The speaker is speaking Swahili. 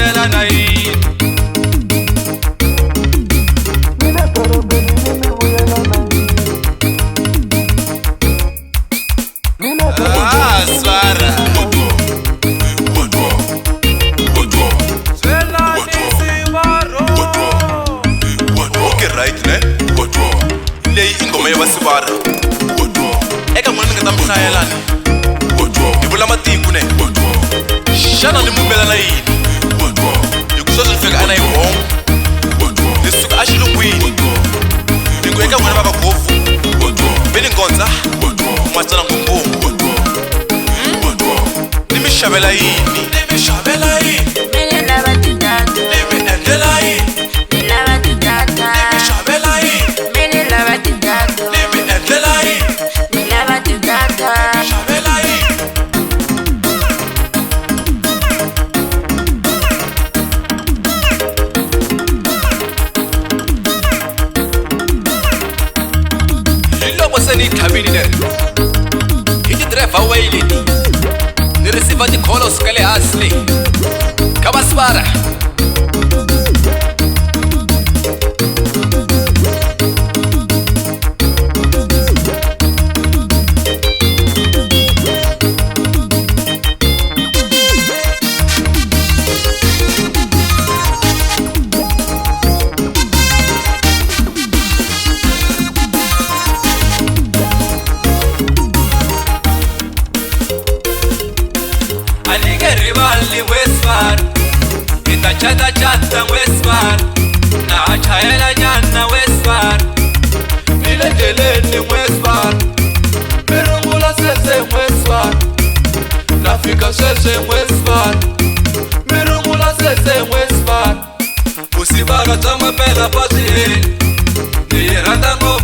vuyela na yini mina dorobeni mi vuyela na mina swara okay right ne leyi ingoma ya vasivara eka n'wina ni nga ta mi hlayelani ni vula matiko ne xana ni mumbela na yini hi ku sweswi ni fika a na yi bongo ni suka a xilungwini ni ku eka n'wina va vagovhu ve ni ngondza matsana ngumbungu ni mi xavela yini ni mi xavela yini ni mi endlela yini ni mi xavela yini ni mi endlela yini xavela yini loko se ni yi tlhamini ne hi ti driver way leti ni receiver tikholo suka le hansi leyi ka vasivara Rivali Westfar, ita chata Westfar, na chayela nyana Westfar, nile deleni Westfar, mirungula sese Westfar, nafika sese Westfar, mirungula sese Westfar, usibaga tama pela pasi, ni randa ngop